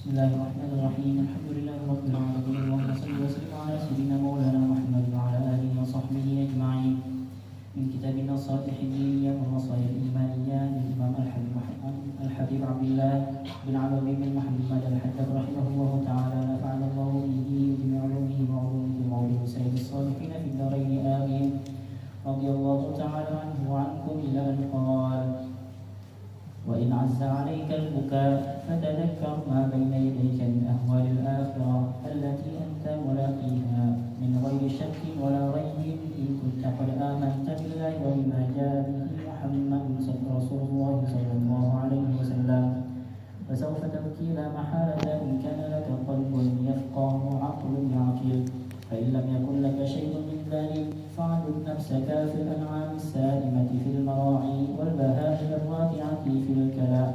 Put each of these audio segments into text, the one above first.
Bismillahirrahmanirrahim. Alhamdulillahirabbil alamin. Allahumma shalli wa sallim ala sayyidina maulana Muhammad wa ala alihi wa sahbihi ajma'in. Min kitabina as-Salihiyya wa Wasaya al-Imaniyya lil Imam Al-Habib Abdullah bin Alawi bin Muhammad Al-Haddad rahimahullah ta'ala. Nafa'ana Allahu bihi wa bi ulumihi wa ulumi maulid sayyidis salihin fid dharain amin. Radiyallahu ta'ala anhu wa ankum ila an qala وإن عز عليك البكاء فتذكر ما بين يديك من أهوال الآخرة التي أنت ملاقيها من غير شك ولا ريب إن كنت قد آمنت بالله وبما جاء به محمد رسول الله صلى الله عليه وسلم فسوف تبكي لا محالة إن كان لك قلب يفقه وعقل يعقل فإن لم يكن لك شيء من ذلك فاعبد نفسك في الأنعام السالمة في المراعي والبهائم الرادعة في الكلام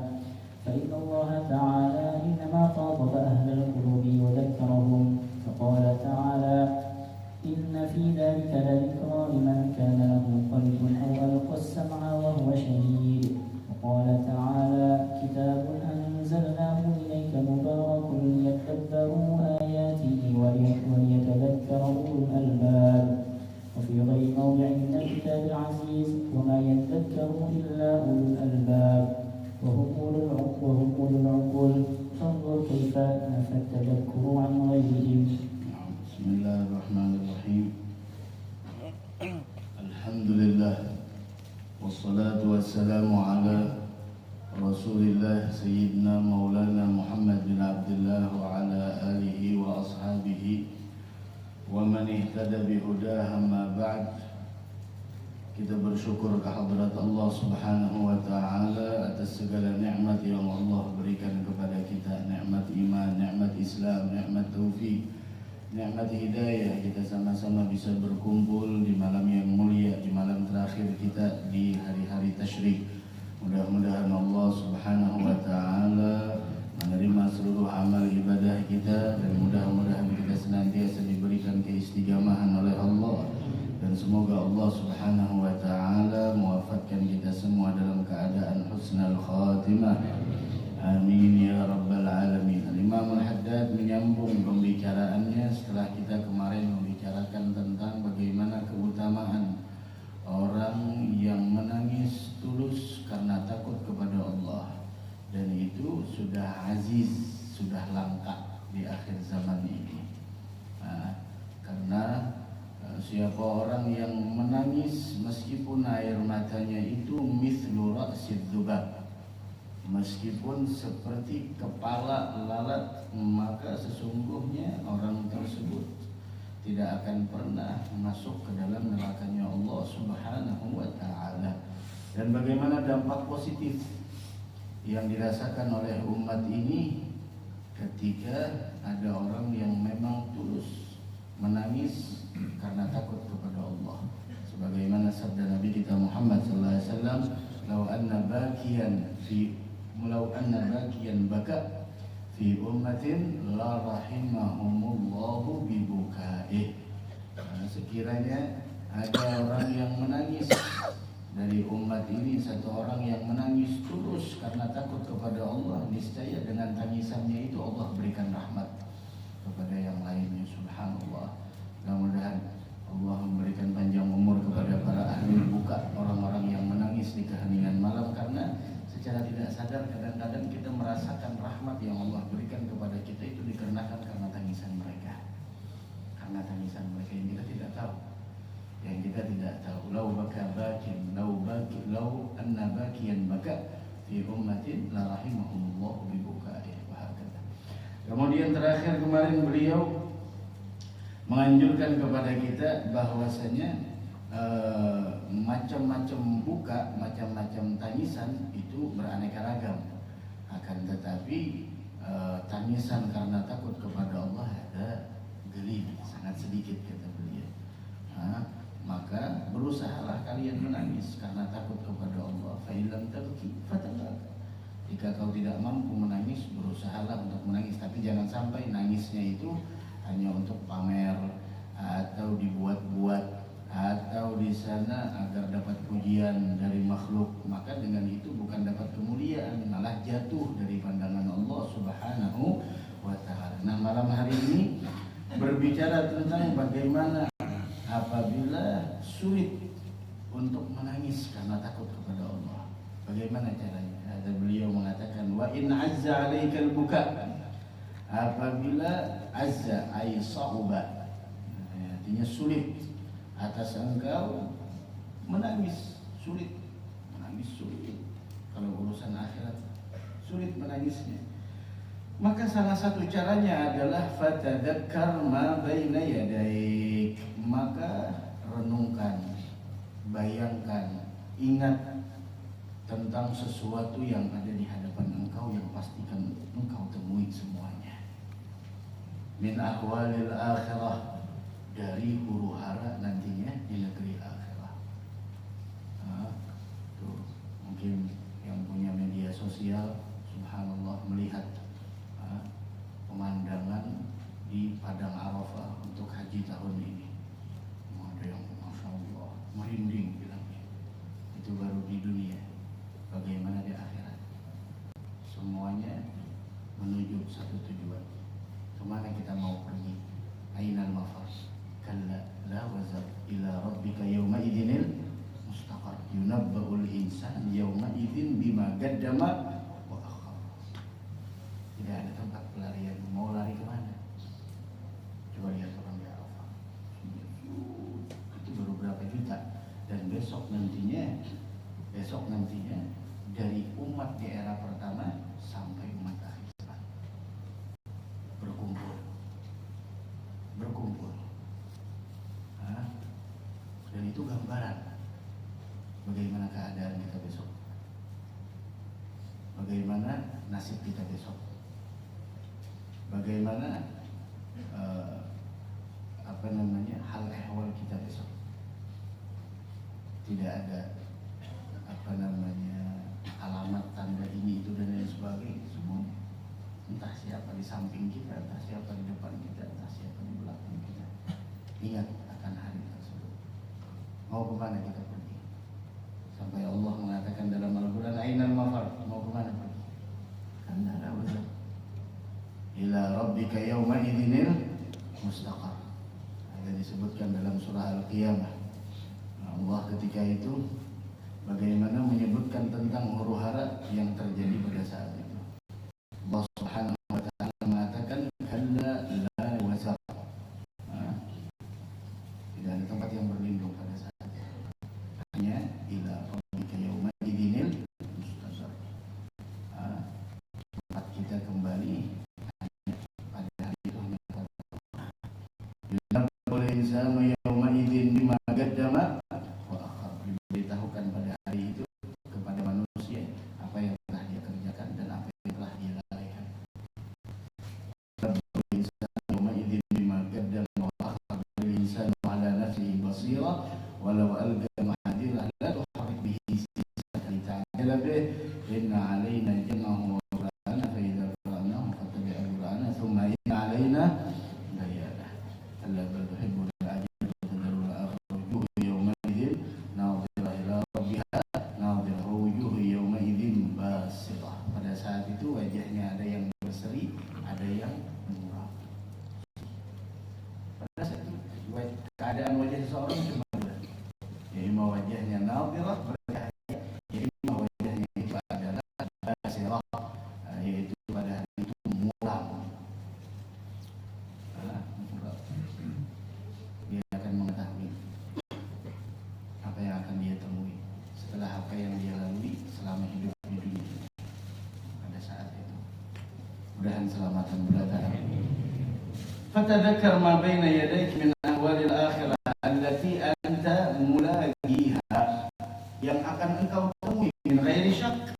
فإن الله تعالى إنما خاطب أهل القلوب وذكرهم فقال تعالى إن في ذلك لذكرى لمن كان له قلب أو ألقى السمع وهو شهيد وقال تعالى كتاب أنزلناه إليك مبارك ليدبروا آياته وليتذكر أولو الألباب وفي غير موضع من الكتاب العزيز وما يذكر إلا أولو الألباب وهم أولو العقول فانظر كيف نفى التذكر عن غيرهم. بسم الله الرحمن الرحيم. الحمد لله والصلاة والسلام على رسول الله سيدنا مولانا محمد بن عبد الله وعلى آله وأصحابه ومن اهتدى بهداه. أما بعد, kita bersyukur kehadrat Allah Subhanahu wa taala atas segala nikmat yang Allah berikan kepada kita, nikmat iman, nikmat Islam, nikmat taufik, nikmat hidayah. Kita sama-sama bisa berkumpul di malam yang mulia, di malam terakhir kita di hari-hari tasyrik. Mudah-mudahan Allah Subhanahu wa taala menerima seluruh amal ibadah kita dan mudah-mudahan kita senantiasa diberikan keistiqamahan oleh Allah, dan semoga Allah Subhanahu wa taala mewafatkan kita semua dalam keadaan husnul khatimah. Amin ya rabbal alamin. Imam Al-Haddad menyambung pembicaraannya setelah kita kemarin membicarakan tentang bagaimana keutamaan orang yang menangis tulus karena takut kepada Allah, dan itu sudah aziz, sudah langka di akhir zaman ini. Karena siapa orang yang menangis meskipun air matanya itu mithlu ra'sid dzubab, meskipun seperti kepala lalat, maka sesungguhnya orang tersebut tidak akan pernah masuk ke dalam nerakanya Allah Subhanahu wa taala. Dan bagaimana dampak positif yang dirasakan oleh umat ini ketika ada orang yang memang tulus menangis karena takut kepada Allah. Sebagaimana sabda Nabi kita Muhammad sallallahu alaihi wasallam, "Lau anna bakiyan baka fi ummatin la rahimahumullahu bi bukaih." Sekiranya ada orang yang menangis dari umat ini, satu orang yang menangis tulus karena takut kepada Allah, niscaya dengan tangisannya itu Allah berikan rahmat kepada yang lainnya. Subhanallah. Mudah-mudahan Allah memberikan panjang umur kepada para ahli buka, orang-orang yang menangis di keheningan malam, karena secara tidak sadar kadang-kadang kita merasakan rahmat yang Allah berikan kepada kita itu dikarenakan karena tangisan mereka. Karena tangisan mereka yang kita tidak tahu. Yang kita tidak tahu. Lau anna bakiyan baka fi ummatin la rahimahumullahu bi bukaih. Kemudian terakhir kemarin beliau menganjurkan kepada kita bahwasanya macam-macam buka, macam-macam tangisan itu beraneka ragam. Akan tetapi tangisan karena takut kepada Allah ada geli, sangat sedikit kata beliau. Maka berusahalah kalian menangis karena takut kepada Allah. Fa illam tabki fatabaka. Jika kau tidak mampu menangis, berusahalah untuk menangis, tapi jangan sampai nangisnya itu hanya untuk pamer atau dibuat-buat atau di sana agar dapat pujian dari makhluk, maka dengan itu bukan dapat kemuliaan, malah jatuh dari pandangan Allah Subhanahu wa ta'ala. Nah, malam hari ini berbicara tentang bagaimana apabila sulit untuk menangis karena takut kepada Allah. Bagaimana caranya? Ada beliau mengatakan, wa in azza 'alaikal buka. Apabila azza ay sa'uba, artinya sulit atas engkau menangis, sulit. Kalau urusan akhirat sulit menangisnya, maka salah satu caranya adalah fatadzakkar ma baina yadaik. Maka renungkan, bayangkan, ingat tentang sesuatu yang ada di hadapan engkau yang pastikan engkau temui semuanya. Min ahwalil akhirah, dari huru hara nantinya di negeri akhirat. Tuh, mungkin yang punya media sosial, subhanallah, melihat pemandangan di Padang Arafah untuk haji tahun ini. Ada yang masya Allah merinding bilangnya. Itu baru di dunia. Bagaimana di akhirat? Semuanya menuju satu tujuan. Kemana kita mau pergi? Ainal mafar? Kalla la wazar ila rabbika yawma idzinil mustaqar. Yunabba'ul insan yawma idzin bima qaddama wa akhar. Tidak ada tempat pelarian. Mau lari kemana? Coba lihat orang di Arafah. Itu baru berapa juta. Dan besok nantinya dari umat di era pertama sampai umat akhir berkumpul. Dan itu gambaran bagaimana keadaan kita besok, bagaimana nasib kita besok, bagaimana hal ehwal kita besok. Tidak ada alamat tanda ini itu dan lain sebagainya, semuanya. Entah siapa di samping kita, entah siapa di depan kita, entah siapa di belakang kita. Ingat akan hari tersebut. Mau kemana kita pergi? Sampai Allah mengatakan dalam Al-Quran, Ainal mafar, mau kemana pergi? Karena ada wazar ila rabbika yawma idzinil mustaqar. Ada disebutkan dalam surah Al-Qiyamah. Allah ketika itu bagaimana menyebutkan tentang huru hara yang terjadi pada saat itu. Allah Subhanahu wa ta'ala mengatakan, kalla la wazar. Tidak ada tempat yang berlindung pada saat itu. Hanya ila rabbika yawma idzinil mustaqar. Tempat kita kembali hanya pada hari itu, hanya pada Allah. Yunabba'ul insanu yawma idzin bima qaddama wa akhar. Diberitahukan pada hari itu kepada manusia apa yang telah dia kerjakan dan apa yang telah dia lalaikan. Yunabba'ul insanu yawma idzin bima qaddama wa akhar. Lil insanu ala nafsihi basira walau alqa mahadira la tuharrik bihi lisanaka lita'jala bih inna 'alaina jam'ahu wa qur'ana fa idza qara'nahu fattabi' al-qur'ana thumma inna 'alaina bayanah. Alla bal tuhibbuna al-'ajila wa tadharuna al-akhirah wujuhu yawma idzin nadhirah ila rabbiha nadhirah wujuhu yawma idzin basirah. Pada saat itu wajahnya ada yang berseri, ada yang muram. Pada saat itu keadaan wajah seseorang cuma dua. Ya imma wajahnya nadhirah bercahaya, ya imma wajahnya itu adalah basirah, yaitu pada hari itu muram. Muram. Dia akan mengetahui apa yang akan dia temui setelah apa yang dia lalui selama hidup di dunia pada saat itu. Mudah-mudahan selamatan belakang. Fatadzakkar ma baina yadayk min ahwalil akhirah allati anta mulaqiha, yang akan engkau temui min ghairi syak,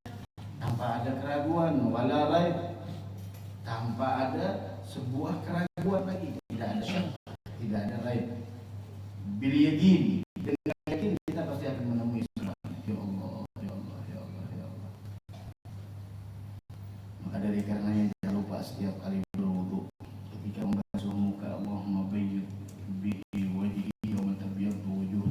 tanpa ada keraguan, wala raib, tanpa ada sebuah keraguan lagi, tidak ada syak, tidak ada raib. Bil yaqin, dengan yakin kita pasti akan menemui semuanya. Ya Allah, ya Allah, ya Allah, ya Allah. Maka dari karenanya jangan lupa setiap kali berwudu ketika membasuh muka, Allahumma bayyid bihi wajhi yawma tabyaddu wujuh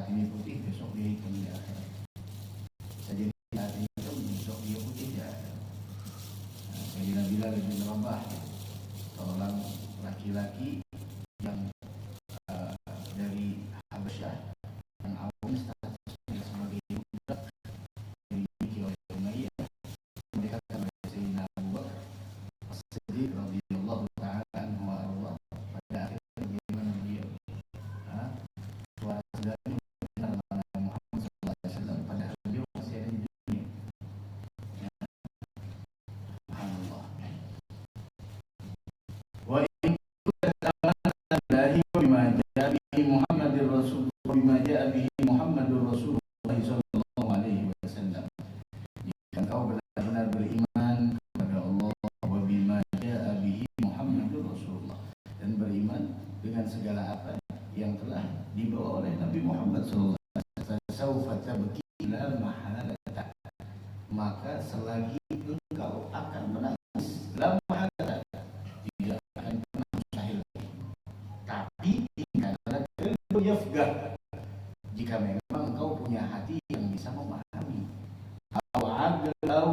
saat ini putih, besok dia hitam di akhirat. Bisa jadi saat ini hitam, besok dia putih di akhirat. Sayyidina Bilal bin Rabah, seorang laki-laki yang dari Habasyah yang awam statusnya sebagai budak dimiliki oleh Umayyah, mendekatkan oleh Sayyidina Abu Bakar As-Siddiq radhiyallahu ta'ala anhu wa arwah. Pada akhirnya bagaimana beliau suara sedang benar mana Muhammad sallallahu alaihi wasallam, padahal beliau masih ada di dunia. Subhanallah. Wa in kunta billahi wa bima ja'a bihi Muhammadur Rasul wa bima ja'a bihi Muhammadur Rasulullah sallallahu alaihi wasallam. Jika engkau benar-benar beriman kepada Allah wa bima ja'a bihi Muhammadur Rasulullah, dan beriman dengan segala apa yang telah dibawa oleh Nabi Muhammad sallallahu alaihi wasallam, saufa tabki la mahalata, maka selagi engkau akan menangis, la mahalata, tidak akan pernah mustahil. Tapi karena itu yafgah, jika memang engkau punya hati yang bisa memahami, au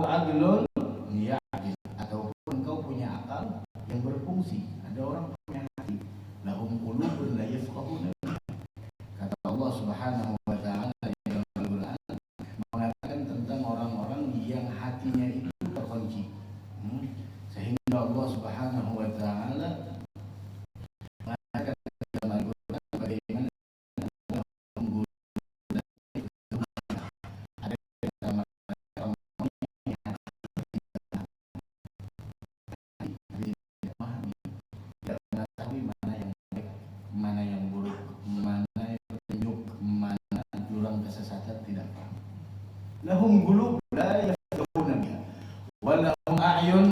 adlun ya'dil, ataupun engkau punya akal yang berfungsi. Ada orang punya hati, lahum qulubun la yafqahuna. Kata Allah Subhanahu wa ta'ala dalam Al-Qur'an mengatakan tentang orang-orang yang hatinya itu terkunci, sehingga Allah Subhanahu wa ta'ala mengatakan dalam Al-Qur'an bagaimana ada orang tidak mengetahui mana yang baik, mana yang buruk, mana yang petunjuk, mana jurang kesesatan, tidak paham. Lahum qulub la yafqahuna biha wa lahum a'yun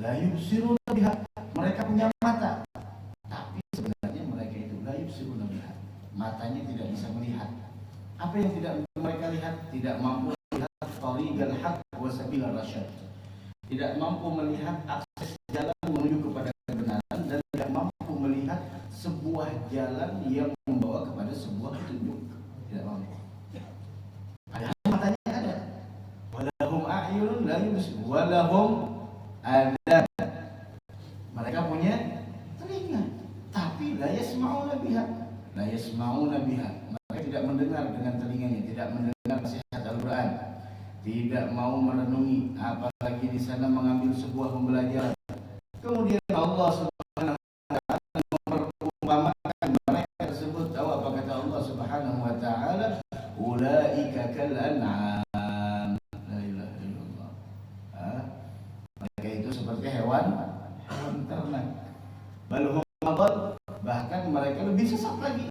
la yubsiruna biha. Mereka punya mata, tapi sebenarnya mereka itu la yubsiruna biha, matanya tidak bisa melihat. Apa yang tidak mereka lihat? Tidak mampu melihat tariqal haq wa sabilar rasyad, tidak mampu melihat akses jalan menuju kepada kebenaran, dan tidak mampu melihat sebuah jalan yang membawa kepada sebuah petunjuk. Tidak mampu. Padahal matanya ada. Walahum a'yunun la yubsirun walahum adhan, mereka punya telinga tapi la yasma'una biha, la yasma'una biha, mereka tidak mendengar dengan telinganya, tidak mendengar nasihat Al-Qur'an, tidak mau merenungi, apalagi di sana mengambil sebuah pembelajaran. Kemudian Allah Subhanahu wa ta'ala memperumpamakan mereka tersebut. Tahu apa kata Allah Subhanahu wa ta'ala? Ulaika kal an'am. La ilaha illallah. Mereka itu seperti hewan ternak. Bal hum adall, bahkan mereka lebih sesat lagi.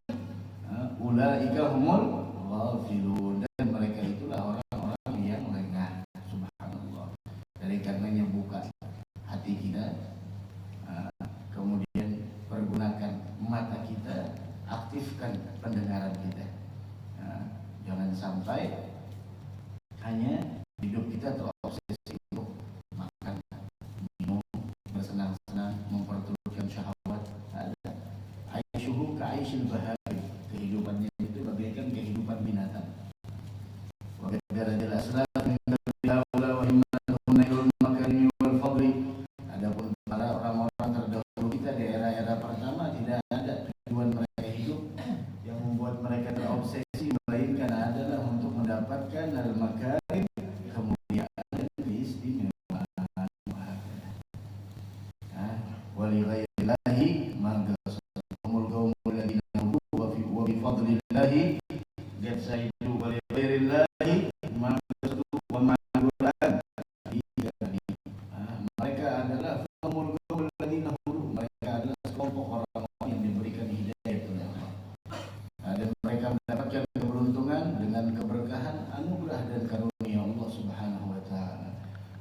Ulaika humul ghafilun, dan mereka itulah orang-orang yang lengah. Subhanallah. Dari karenanya buka hati kita, kemudian pergunakan mata kita, aktifkan pendengaran kita. Jangan sampai hanya hidup kita terobsesi untuk makan, minum, bersenang-senang, memperturutkan syahwat. Ada aisyuhu ka'aisyil bahari, kehidupannya itu bagaikan kehidupan binatang. Wa qadarajal aslaf min daula wa himmatuhum nailul makarimi wal fadli. Adapun para orang-orang terdahulu kita di era-era pertama, tidak ada tujuan mereka hidup yang membuat mereka terobsesi, melainkan adalah untuk mendapatkan al-makarim, kemuliaan dan keistimewaan. Wali ghairillahi maka umul qaumul ladina hudu wa bi fadlillahi yatsaidu wali ghairillahi maka wa ma'al mereka adalah umul qaumul ladina hudu, mereka adalah sekelompok orang-orang yang diberikan hidayah oleh Allah. Dan mereka mendapatkan keberuntungan dengan keberkahan, anugerah dan karunia Allah Subhanahu wa ta'ala.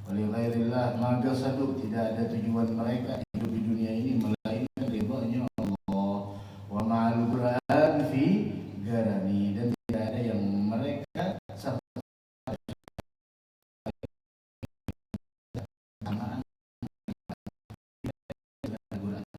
Wali ghairillah maka saduk, tidak ada tujuan mereka hidup di dunia ini melainkan ridhanya Allah. Wa ma'al Qur'an fi garani, dan tidak ada yang mereka serta samaan Al-Qur'an.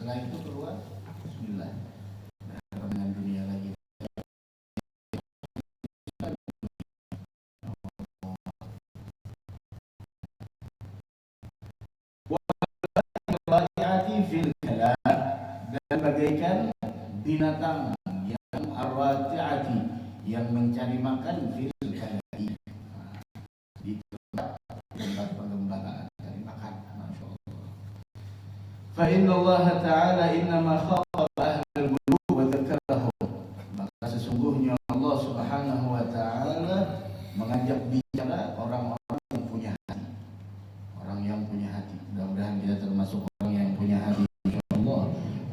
Setelah itu keluar, bismillah. Berhadapan dengan dunia lagi. Wa'ati fil kalam, dan bagaikan binatang yang arwati'ati, yang mencari makan fil kalai, di tempat pengembaraan cari makan. Masya Allah. Fa inna Allah Ta'ala innama khaqaba ahlal qulub wa dzakarahum. Maka sesungguhnya Allah Subhanahu wa Ta'ala mengajak bicara orang-orang yang punya hati. Orang yang punya hati. Mudah-mudahan kita termasuk orang yang punya hati, insyaallah.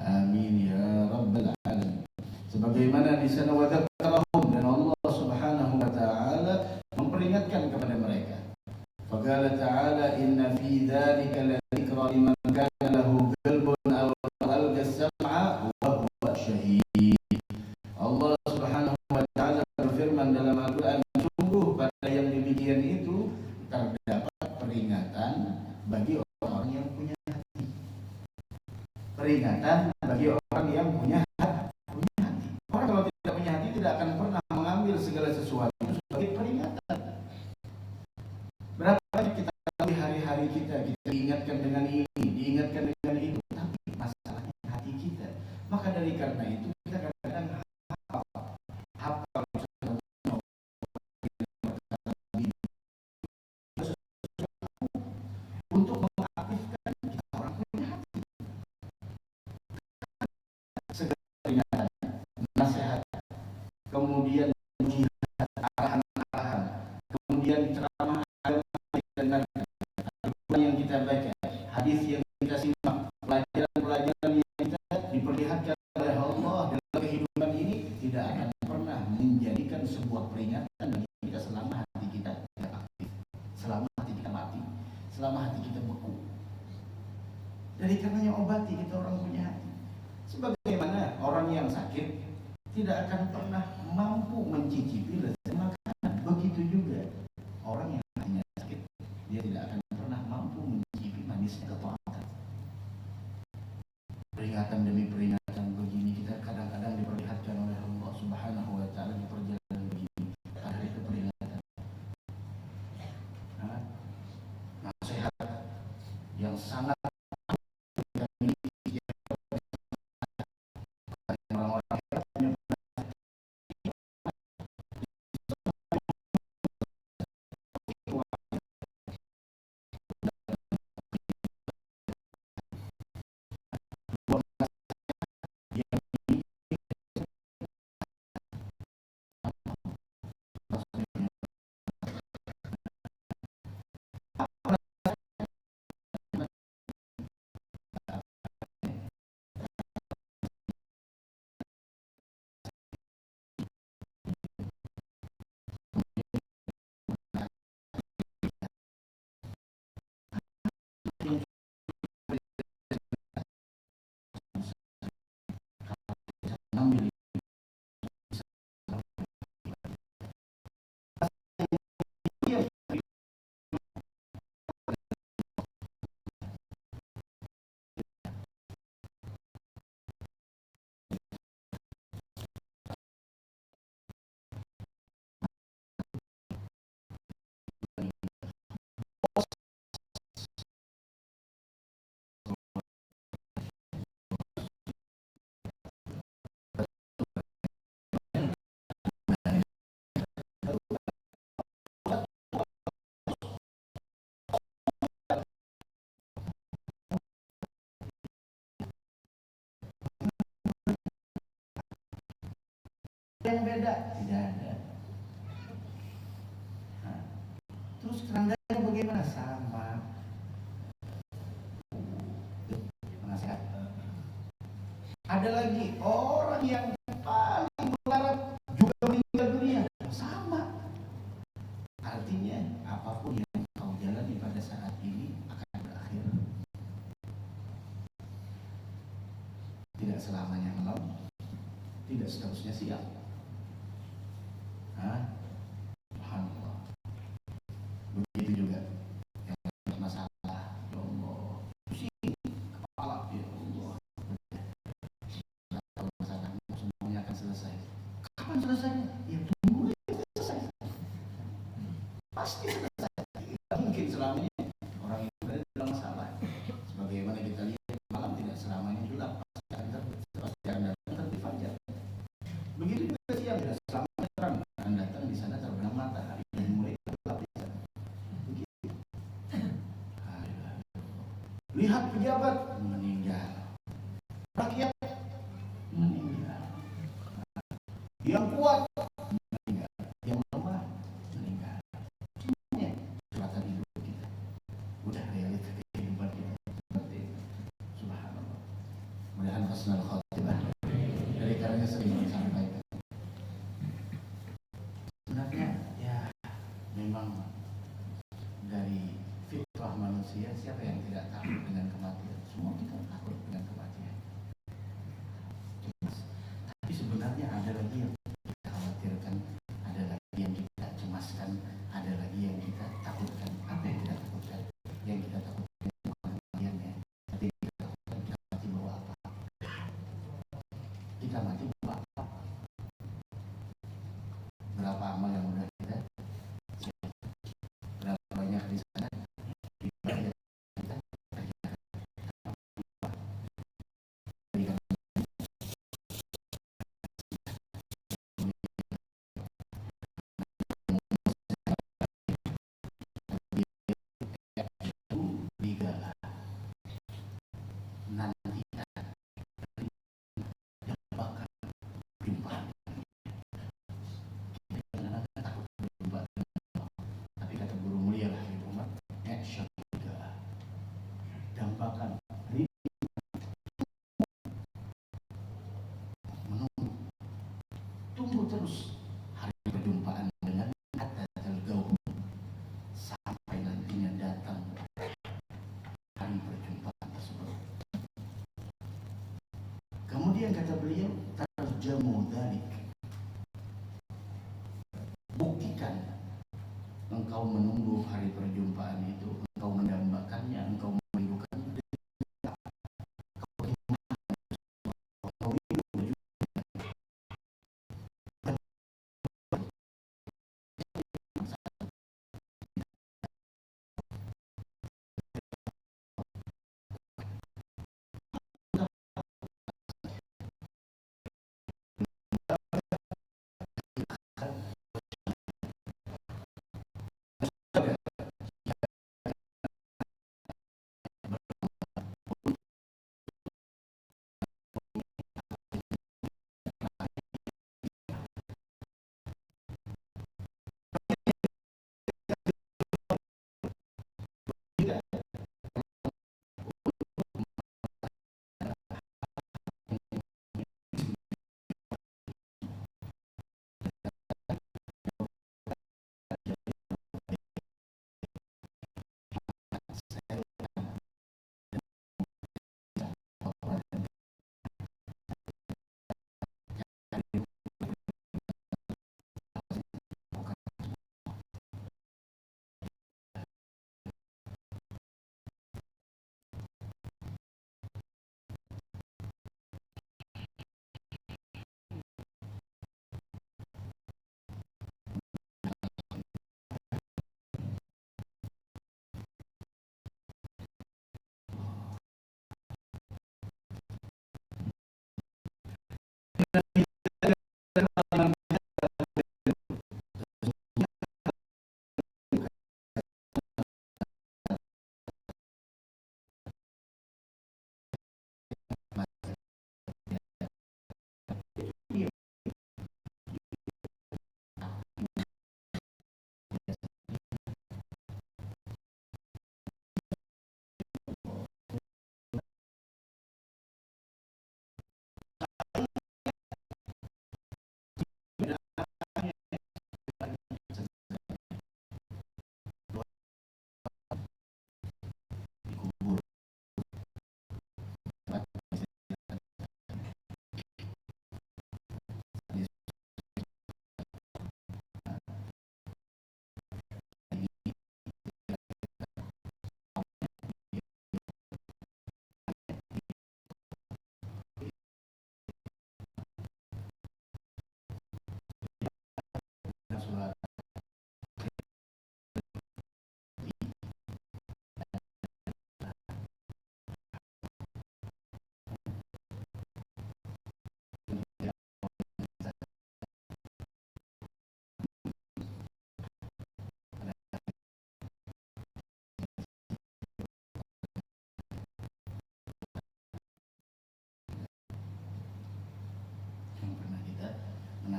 Amin ya rabbal alamin. Sebagaimana di sana wa dzakarahum, dan Allah Subhanahu wa Ta'ala memperingatkan kepada mereka. Faqala ta'ala inna fi dzalika la dzikra liman kana lahu qalbun aw alqa as-sam'a wa huwa syahid. Allah Subhanahu wa Ta'ala berfirman dalam Al-Qur'an, sungguh pada yang demikian itu terdapat peringatan bagi orang yang punya hati. Peringatan bagi orang yang punya hati. Orang kalau tidak punya hati tidak akan pernah mengambil segala sesuatu sebagai peringatan. Berapa banyak kita di hari-hari kita diingatkan dengan ini, diingatkan dengan itu, tapi masalahnya hati kita. Maka dari karena itu kita kadang-kadang hafal untuk mengaktifkan kita orang punya hati. Segala peringatan, nasihat, kemudian jihad, arahan-arahan, kemudian ceramah dan yang kita baca, hadis yang kita simak, pelajaran-pelajaran yang kita diperlihatkan oleh Allah dalam kehidupan ini tidak akan pernah menjadikan sebuah peringatan bagi kita selama hati kita tidak aktif, selama hati kita mati, selama hati kita beku. Dari karenanya obati kita orang punya hati. Sebagaimana orang yang sakit tidak akan pernah mampu mencicipi lezat makanan, begitu juga orang yang hatinya sakit, dia tidak akan pernah mampu mencicipi manisnya ketaatan. Peringatan demi peringatan begini kita kadang-kadang diperlihatkan oleh Allah Subhanahu wa Ta'ala di perjalanan begini. Ada itu peringatan. Nasihat yang sangat mengambil yang beda, tidak ada. Terus kerangkanya bagaimana? Sama. Nasihat. Ada lagi orang yang paling melarat juga meninggal dunia, sama. Artinya apapun yang kau jalani pada saat ini akan berakhir. Tidak selamanya malam, tidak seterusnya siang. Subhanallah. Begitu juga yang masalah, ya Allah, pusing kepala, ya Allah, selesainya? Ya tunggu selesai. Pasti selesai. Tidak mungkin selamanya orang itu berada dalam masalah. Sebagaimana kita lihat malam tidak selamanya gelap, pasti akan datang terbit fajar. Begitu juga siang tidak selamanya terang. Akan datang di sana terbenam matahari dan mulai gelap di sana. Begitu. Lihat pejabat meninggal, rakyat meninggal, yang kuat meninggal, yang lemah meninggal. Semuanya curhatan hidup kita. Udah realita kehidupan kita seperti itu. Subhanallah. Mudah-mudahan husnul khotimah. Dari karenanya sering disampaikan. Sebenarnya ya memang dari fitrah manusia, siapa yang tidak takut dengan kematian? Semua kita takut dengan kematian. Tapi sebenarnya ada lagi yang kita khawatirkan, ada lagi yang kita cemaskan, ada lagi yang kita takutkan. Apa yang kita takutkan? Yang kita takutkan bukan kematiannya, tapi kita takutkan kita mati bawa apa? Kita mati bawa apa? Berapa amal yang udah kita? Berapa banyak di sana? Dampakan menunggu, tunggu terus hari perjumpaan dengan kata tergaum sampai nantinya datang hari perjumpaan tersebut. Kemudian kata beliau, tarjamu dzalik, buktikan engkau menunggu hari perjumpaan itu, engkau mendambakannya, engkau merindukannya.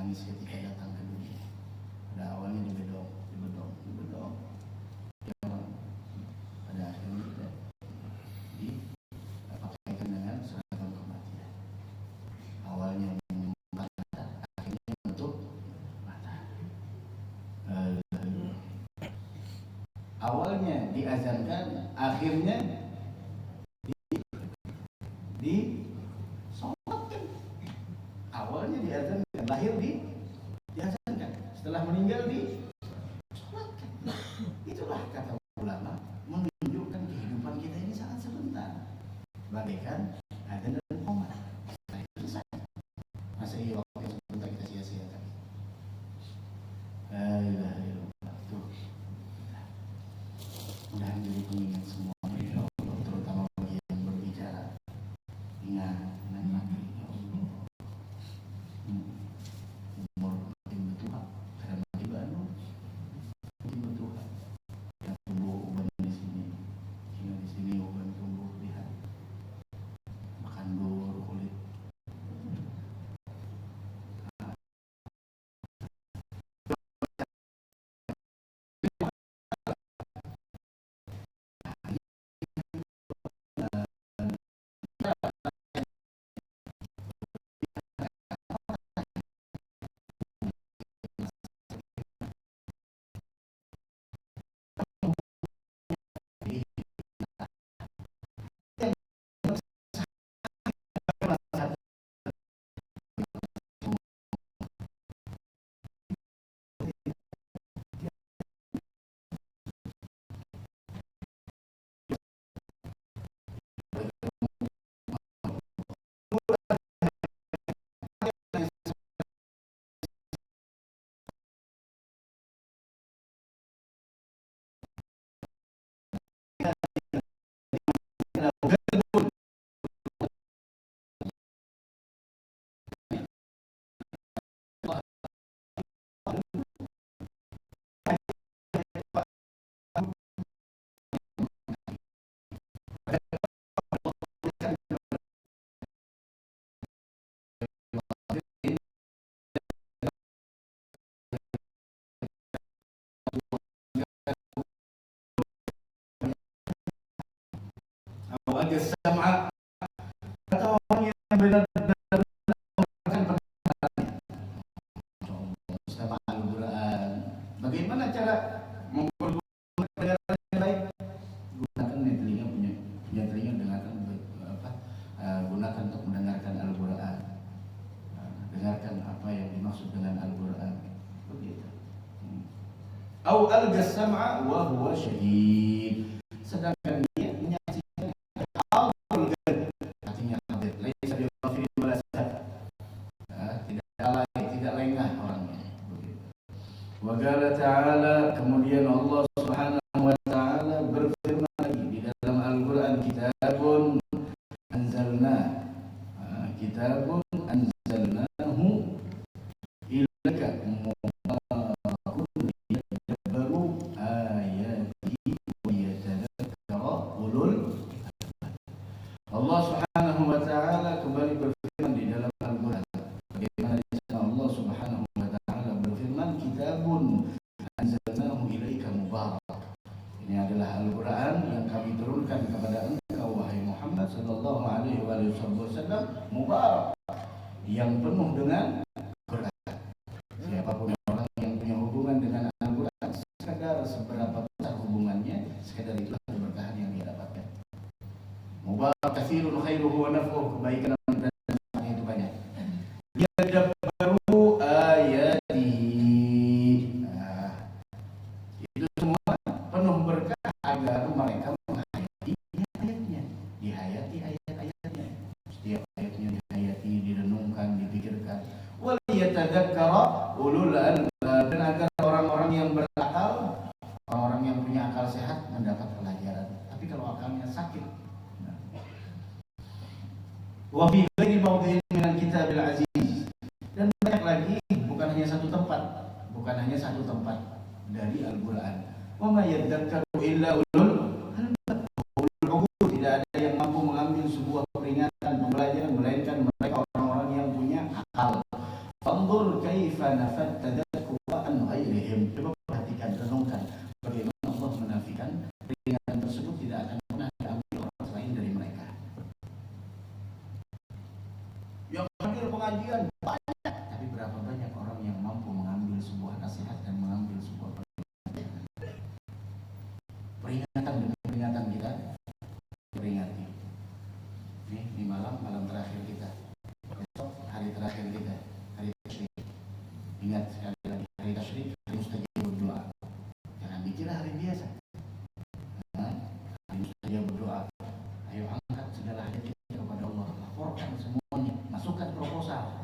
menangis ketika datang ke dunia. Pada awalnya dibedong. Pada akhirnya dipakaikan dengan seragam kematian. Awalnya menyembah mata, akhirnya menutup mata. Awalnya diazankan, akhirnya disolatkan. Awalnya diazankan, lahir diazankan, setelah meninggal disolatkan. Itulah kata ulama menunjukkan kehidupan kita ini sangat sebentar, bagaikan adzan dan qomat. Setelah itu selesai. Masa iya waktu yang sebentar kita sia-siakan? La ilaha illallah. Mudah-mudahan jadi pengingat semuanya, ya Allah, terutama bagi yang berbicara. Ingat lagi, ya Allah. Umur makin bertua, kadang makin baru, makin bertua. Yang tumbuh uban di sini, hingga di sini uban tumbuh, lihat, makan dur kulit. Awal sama kata orang yang benar-benar sama Al-Quran. Bagaimana cara mempergunakan pendengaran yang baik? Gunakan telinga, punya telinga, dengarkan gunakan untuk mendengarkan Al-Quran. Dengarkan apa yang dimaksud dengan Al-Quran. Begitu. Au algas sam'a wa huwa syahid. Sedangkan dia menyaksikan artinya hadir, laisa bighafilin wala sahab. Tidak lalai, tidak lengah orangnya. Wa qala ta'ala, kemudian Allah Subhanahu wa ta'ala berfirman lagi di dalam Al-Quran, kitabun anzalnahu ilaika mubarakun liyadabbaru ayatihi wa yatadhakkara ulul. Allah Subhanahu wa ta'ala kembali berfirman di dalam Al-Quran. Bagaimana di sana Allah Subhanahu wa ta'ala berfirman, kitabun anzalnahu ilaika mubarak. Ini adalah Al-Quran yang kami turunkan kepada engkau wahai Muhammad sallallahu alaihi wasallam, mubarak, yang penuh dengan berkah. Siapapun orang yang punya hubungan dengan Al-Quran, sekadar seberapa besar hubungannya, sekadar itulah keberkahan yang dia dapatkan. Mubarak katsirun khairuhu wa naf'uhu, kebaikan dan manfaatnya itu banyak. Yadabbaru ayati. Itu semua penuh berkah agar mereka menghayati ayat-ayatnya, dihayati ayat-ayatnya. Setiap ayatnya dihayati, direnungkan, dipikirkan. Wal yatadzakkara ulul albab, dan agar orang-orang yang berakal, orang-orang yang punya akal sehat mendapat pelajaran. Tapi kalau akalnya sakit, wa fi ghairi mawdhi'in minal kitabil aziz, dan banyak lagi, bukan hanya satu tempat dari Al-Quran. Wa ma yadzakkaru illa ulul albab. Tidak ada yang mampu mengambil sebuah peringatan, pembelajaran melainkan mereka orang-orang yang punya akal. Fanzur kaifa pengajian banyak, tapi berapa banyak orang yang mampu mengambil sebuah nasihat dan mengambil sebuah peringatan demi peringatan kita peringati. Ini malam terakhir kita, besok hari terakhir kita, hari tasyrik. Ingat sekali lagi, hari tasyrik hari mustajab berdoa. Jangan dikira hari biasa. Hari mustajab berdoa. Ayo angkat segala hajat kita kepada Allah, laporkan semuanya, masukkan proposal.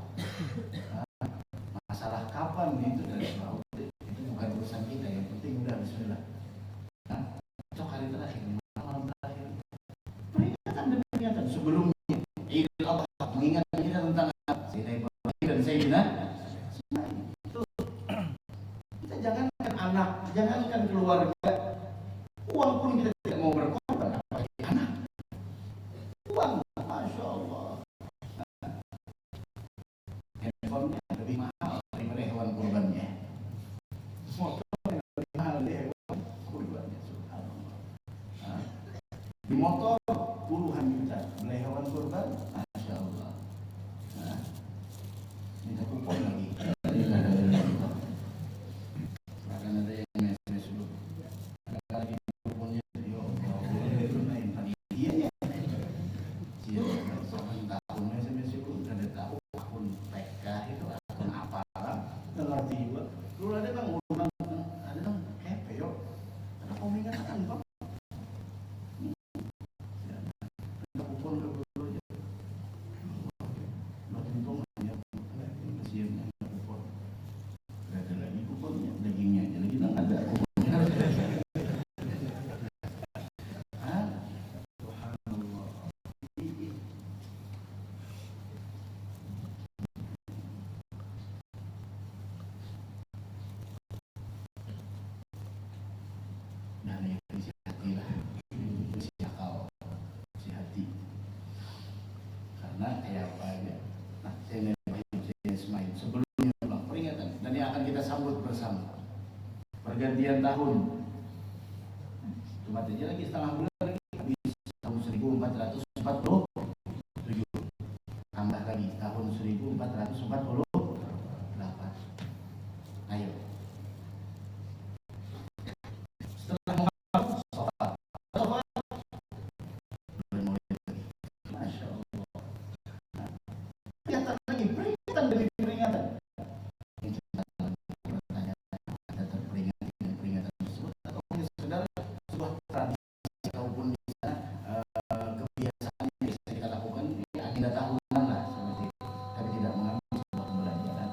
Masalah kapan itu dari Allah, itu bukan urusan kita, yang penting udah bismillah. Besok hari terakhir, malam terakhir, peringatan demi peringatan sebelumnya Idul Adha, mengingatkan kita tentang Sayyidina Ibrahim dan Sayyidina Ismail. Kita jangankan anak, jangankan keluarga, uang pun kita tidak mau berkorban, apalagi anak. Uang, masya Allah. Handphone lebih mahal daripada hewan kurbannya. Motor lebih mahal dari hewan kurbannya, subhanallah. Di motor puluhan juta, beli hewan kurban, masya Allah. Minta kupon lagi. Bahkan ada yang SMS dulu. Ada lagi kuponnya, ya Allah, main panitianya. Siapa tahun SMS itu ada tahu akun PK itu akun apa? Nggak ngerti juga. Dulu ada bang urusan, ada bang kepe yo. Ada komentar kan bang. Ada kupon ke dulu aja. Untung ya, kasihannya kupon. Gak ada lagi kuponnya, dagingnya aja lagi nggak ada kuponnya. Subhanallah. Dan itu isi hati lah, isi akal, isi hati. Karena kayak apa ya, nah Sayyidina Ibrahim, Sayyidina Ismail sebelumnya ulang peringatan, dan yang akan kita sambut bersama pergantian tahun. Cuma aja lagi setengah bulan lagi habis tahun 1447, tambah lagi tahun 1448. Ayo. Setelah sholat, masya Allah. Peringatan lagi, peringatan demi peringatan. Kita terperingati dengan peringatan tersebut, atau saudara sebuah tradisi ataupun kebiasaan yang bisa kita lakukan, agenda tahunan lah seperti itu. Tapi tidak mengambil sebuah pembelajaran.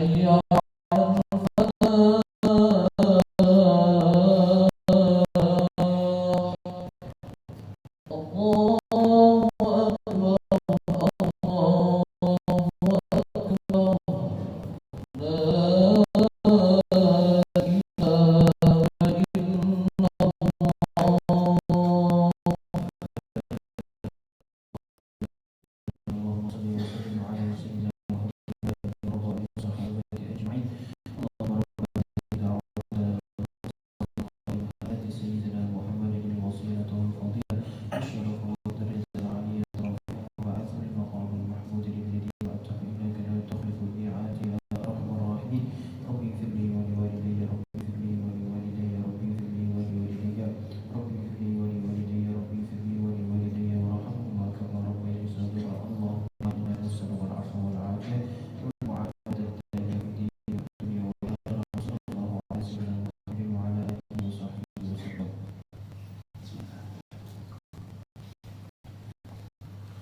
حي على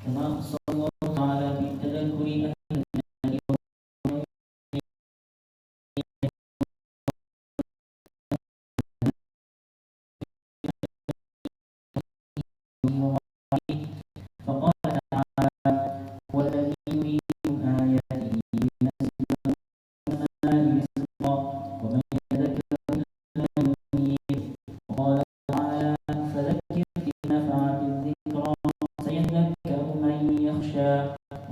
كما أخص الله تعالى بالتذكر أهل فقال تعالى والذي يريكم آياته ينزل من السماء رزقا ومن يتذكر إلا ينيب وقال تعالى فذكر إن نفعت الذكرى سيذكر من يخشى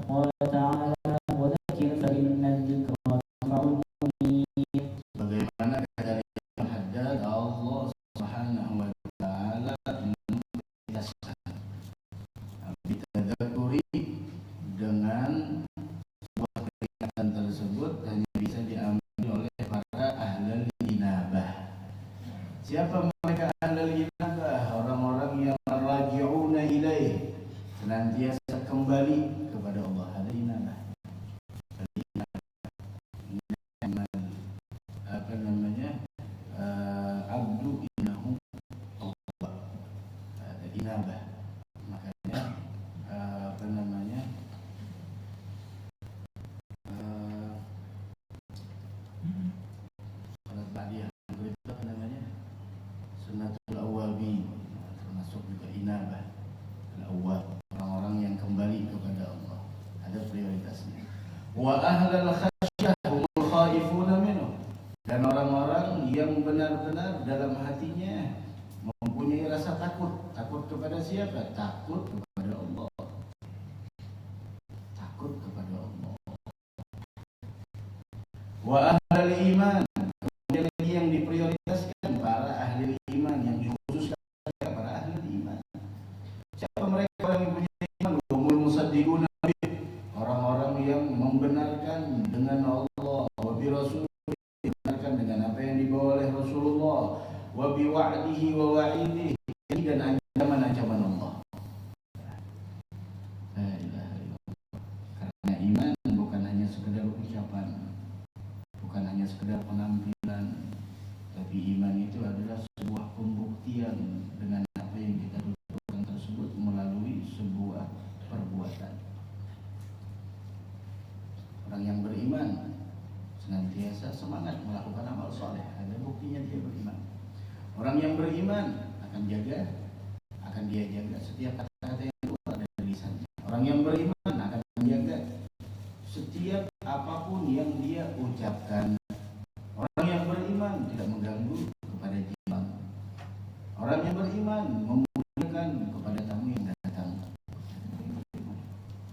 وقال تعالى وذكر فإن الذكرى تنفع المؤمنين. Bagaimana dari Haddad Allah Subhanahu wa taala menjelaskan bitadzakuri dengan sebuah peringatan tersebut hanya bisa diambil oleh para ahlul inabah. Siapa mereka ahlul inabah? Orang-orang yang raji'una ilaih, senantiasa kembali kepada Allah. Ahlul inabah. Apa namanya? Abdu innahu Allah. Ada inabah. Makanya apa namanya? Salat ba'diyah itu apa namanya? Sunnatul awwabin, termasuk juga inabah. Al-awwab, orang-orang yang kembali kepada Allah. Ada prioritasnya. Wa ahlal khasyah humul khaifuna minhu. Dan orang-orang yang benar-benar dalam hatinya mempunyai rasa takut. Takut kepada siapa? Takut kepada Allah. Takut kepada Allah. Wa ahlul iman. Kemudian lagi yang diprioritaskan para ahli iman, yang khusus para ahli iman. Siapa mereka orang yang punya iman? Humul musaddiquna bih. Orang-orang yang membenarkan dengan Allah wa bi rasul, membenarkan dengan apa yang dibawa oleh Rasulullah, wa bi wa'dihi wa wa'idihi, dan ancaman-ancaman Allah. La ilaha illallah. Karena iman bukan hanya sekedar ucapan, bukan hanya sekedar penampilan, tapi iman itu adalah sebuah pembuktian dengan apa yang kita tuturkan tersebut melalui sebuah perbuatan. Orang yang beriman senantiasa semangat melakukan amal soleh, ada buktinya dia beriman. Orang yang beriman akan dia jaga setiap kata-kata yang keluar dari lisannya. Orang yang beriman akan menjaga setiap apapun yang dia ucapkan. Orang yang beriman tidak mengganggu kepada jiwa. Orang yang beriman memuliakan kepada tamu yang datang.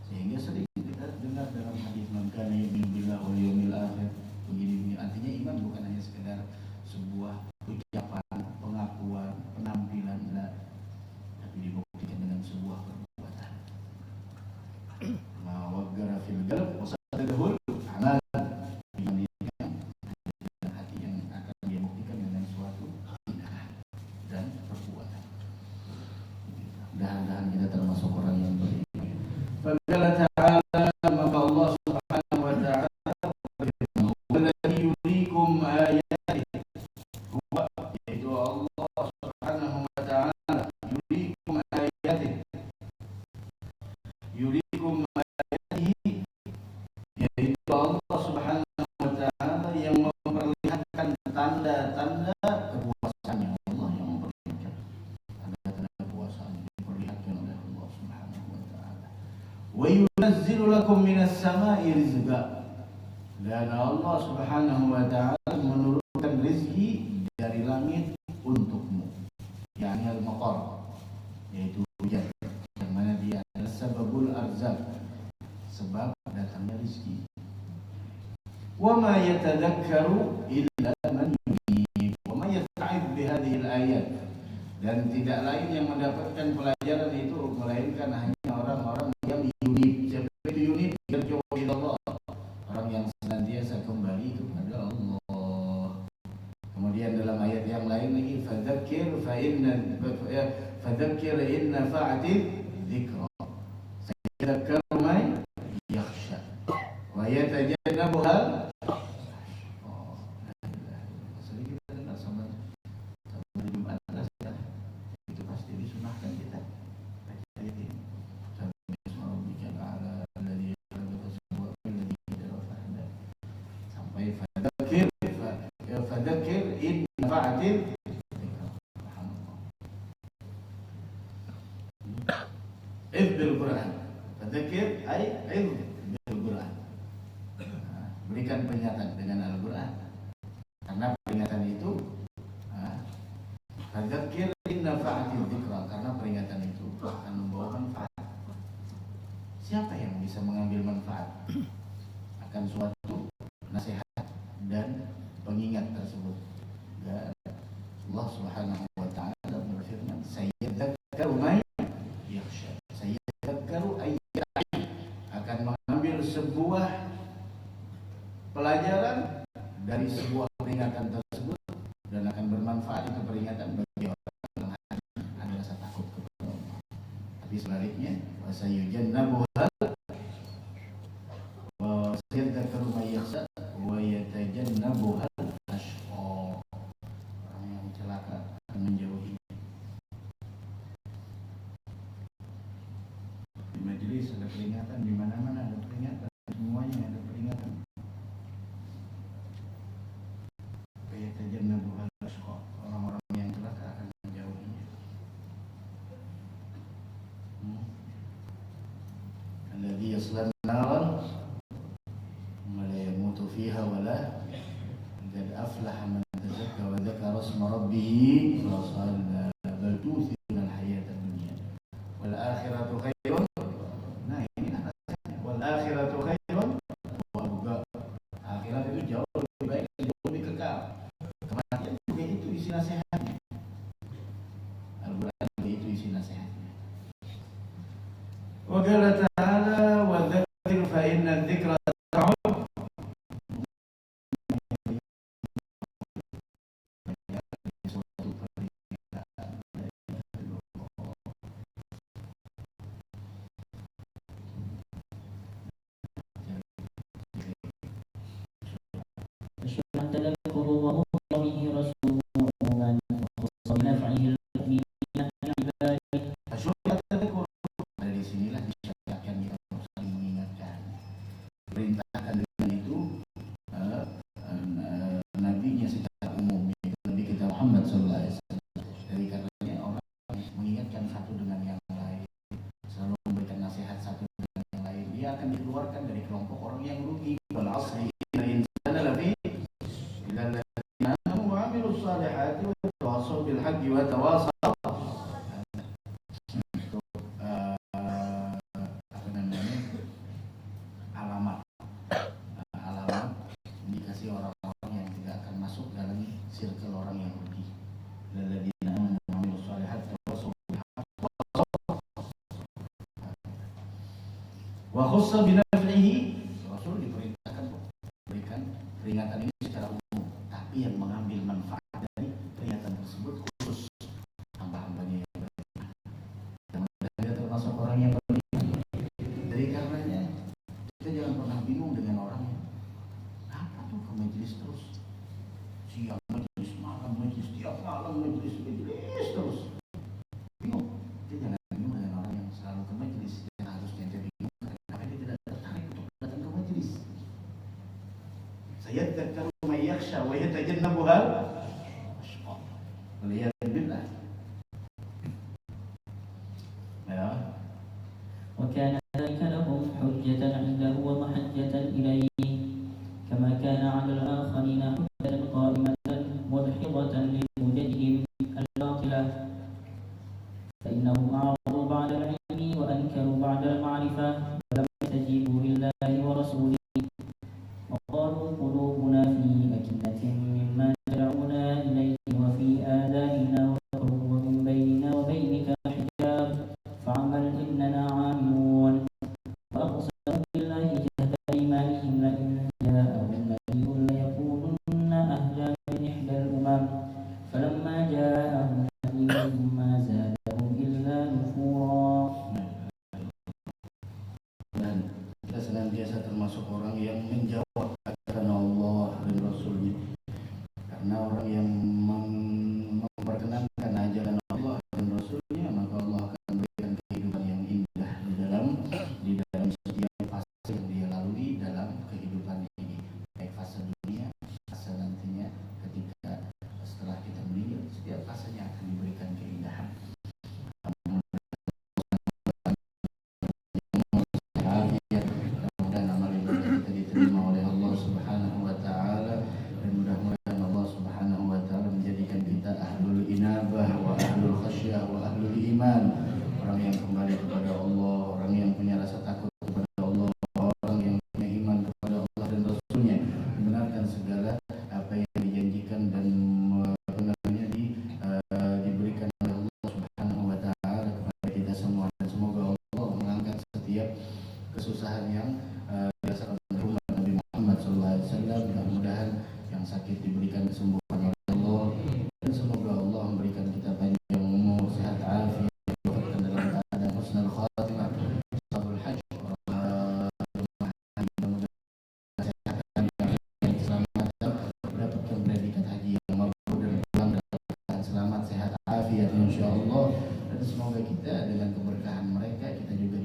Sehingga sering kita dengar dalam hadis man kana yu'minu billahi wal yawmil akhir, begini. Artinya iman bukan hanya sekedar sebuah ucapan, pengakuan, penampilan, tapi dibuktikan dengan sebuah perbuatan. Ma waggara fil qalb wa sadaqahul amal. Hati yang akan dia buktikan dengan suatu tindakan dan perbuatan. Mudah-mudahan kita termasuk orang yang beriman. Faqala ta'ala lakum minas sama'i rizqa. Dan Allah Subhanahu wa taala menurunkan rezeki dari langit untukmu. Yang al-maqar, yaitu hujan, yang mana dia adalah sababul arzaq, sebab datangnya rezeki. Wa ma yatadzakkaru illa man yunib. Wa ma yasta'id bi hadhihi al-ayat. Dan tidak lain yang mendapatkan pelajaran itu melainkan hanya orang-orang yang yunib. Siapa itu yunib? Yarju ila Allah. Orang yang senantiasa kembali kepada Allah. Kemudian dalam ayat yang lain lagi, fadzakir in nafa'ati dzikra. Sayadzakkaru man yakhsha wa yatajannabuha. Fadzakir in nafa'ati dzikra bil Quran. Fadzakir ay bil Quran. Berikan peringatan dengan Al-Quran. Karena peringatan itu fadzakir in nafa'ati dzikra, karena peringatan itu akan membawa manfaat. Siapa yang bisa mengambil manfaat akan suatu nasihat dan pengingat tersebut? Dan Allah Subhanahu wa taala berfirman, sayadzakkaru man yakhsha. Sayadzakkaru ay akan mengambil sebuah pelajaran dari sebuah peringatan tersebut dan akan bermanfaat itu peringatan bagi orang yang ada rasa takut kepada Allah. Tapi sebaliknya, wasayujannabuha wa sayadzakkaru man yakhsha wa yatajannabuha ashqa. Orang yang celaka akan menjauhi. Di majelis ada peringatan, di mana-mana ada peringatan, semuanya ada peringatan. Wa yatajannabuha ashqa. Orang-orang yang celaka akan menjauhinya. Alladzi yasla an-nar wa la yamutu fiha wa la qad aflaha man tazakka wa dzakara isma rabbih fa shalla bal tu'thiruna al-hayata ad-dunya wal akhiratu khairun. Nah, ini rasanya wal akhiratu khairun wa abqa. Akhirat itu jauh lebih baik, jauh lebih kekal. Kematian juga itu isi nasihatnya. Al-Quran juga itu isi nasihatnya. Wa qala ta'ala wa dzakir fa inna dzikra tanfa'u. أن تذكر وأمر به رسوله عموما وخص بنفعه المؤمنين من عباده. Dari sinilah disyariatkan kita saling mengingatkan. Perintahkan dengan itu nabinya secara umum, yaitu Nabi kita Muhammad SAW. Dari karenanya orang mengingatkan satu dengan yang lain, selalu memberikan nasihat satu dengan yang lain, dia akan dikeluarkan dari kelompok orang yang rugi. Wal 'asri innal insana lafi illal ladzina amanu wa 'amilus shalihati wa tawassaw bil haqqi wa tawassaw. Indikasi orang-orang yang tidak akan masuk dalam circle orang yang rugi. Lalladzina amanu wa 'amilus shalihati wa khussa bi naf'ihi. Rasul diperintahkan memberikan peringatan ini secara umum, tapi yang mengambil manfaat dari peringatan tersebut khusus hamba-hambanya yang beriman. Dan dia termasuk orang yang beriman. Dari karenanya kita jangan pernah bingung dengan orang yang apa tuh ke majelis terus, siang majelis, malam majelis, tiap malam majelis terus. Bingung. Kita jangan bingung dengan orang yang selalu ke majelis. Yang harusnya dia bingung karena dia tidak tertarik untuk datang ke majelis. Sayadzakkaru man yakhsha wa yatajannabuha ashqa. Waliyadu billah. Ya. وكان ذلك لهم حجة عند senantiasa termasuk orang yang menjawab ajaran Allah dan Rasulnya. Karena orang yang memperkenankan ajaran Allah dan Rasulnya, maka Allah akan berikan kehidupan yang indah di dalam setiap fase yang dia lalui dalam kehidupan ini, baik fase dunia, fase nantinya ketika setelah kita meninggal, setiap fasenya akan diberikan keindahan. Mudah-mudahan amal ibadah kita diterima oleh Allah Subhanahu wa taala, dan mudah-mudahan Allah Subhanahu wa taala menjadikan kita ahlul inabah wa ahlul khasyah wa ahlul iman, orang yang kembali kepada Allah, orang yang punya rasa takut kepada Allah, orang yang punya iman kepada Allah dan Rasulnya, membenarkan segala apa yang dijanjikan dan diberikan oleh Allah Subhanahu wa taala kepada kita semua. Dan semoga Allah mengangkat setiap kesusahan yang dirasakan oleh umat Nabi Muhammad SAW. Mudah-mudahan yang sakit diberikan kesembuhan oleh Allah, dan semoga Allah memberikan kita panjang umur, sehat afiat, dan dalam keadaan husnul khatimah, sabul hajj, mendapatkan predikat haji yang mabrur dan pulang dalam keadaan selamat, sehat afiat insyaallah. Dan semoga kita dengan keberkahan mereka, kita juga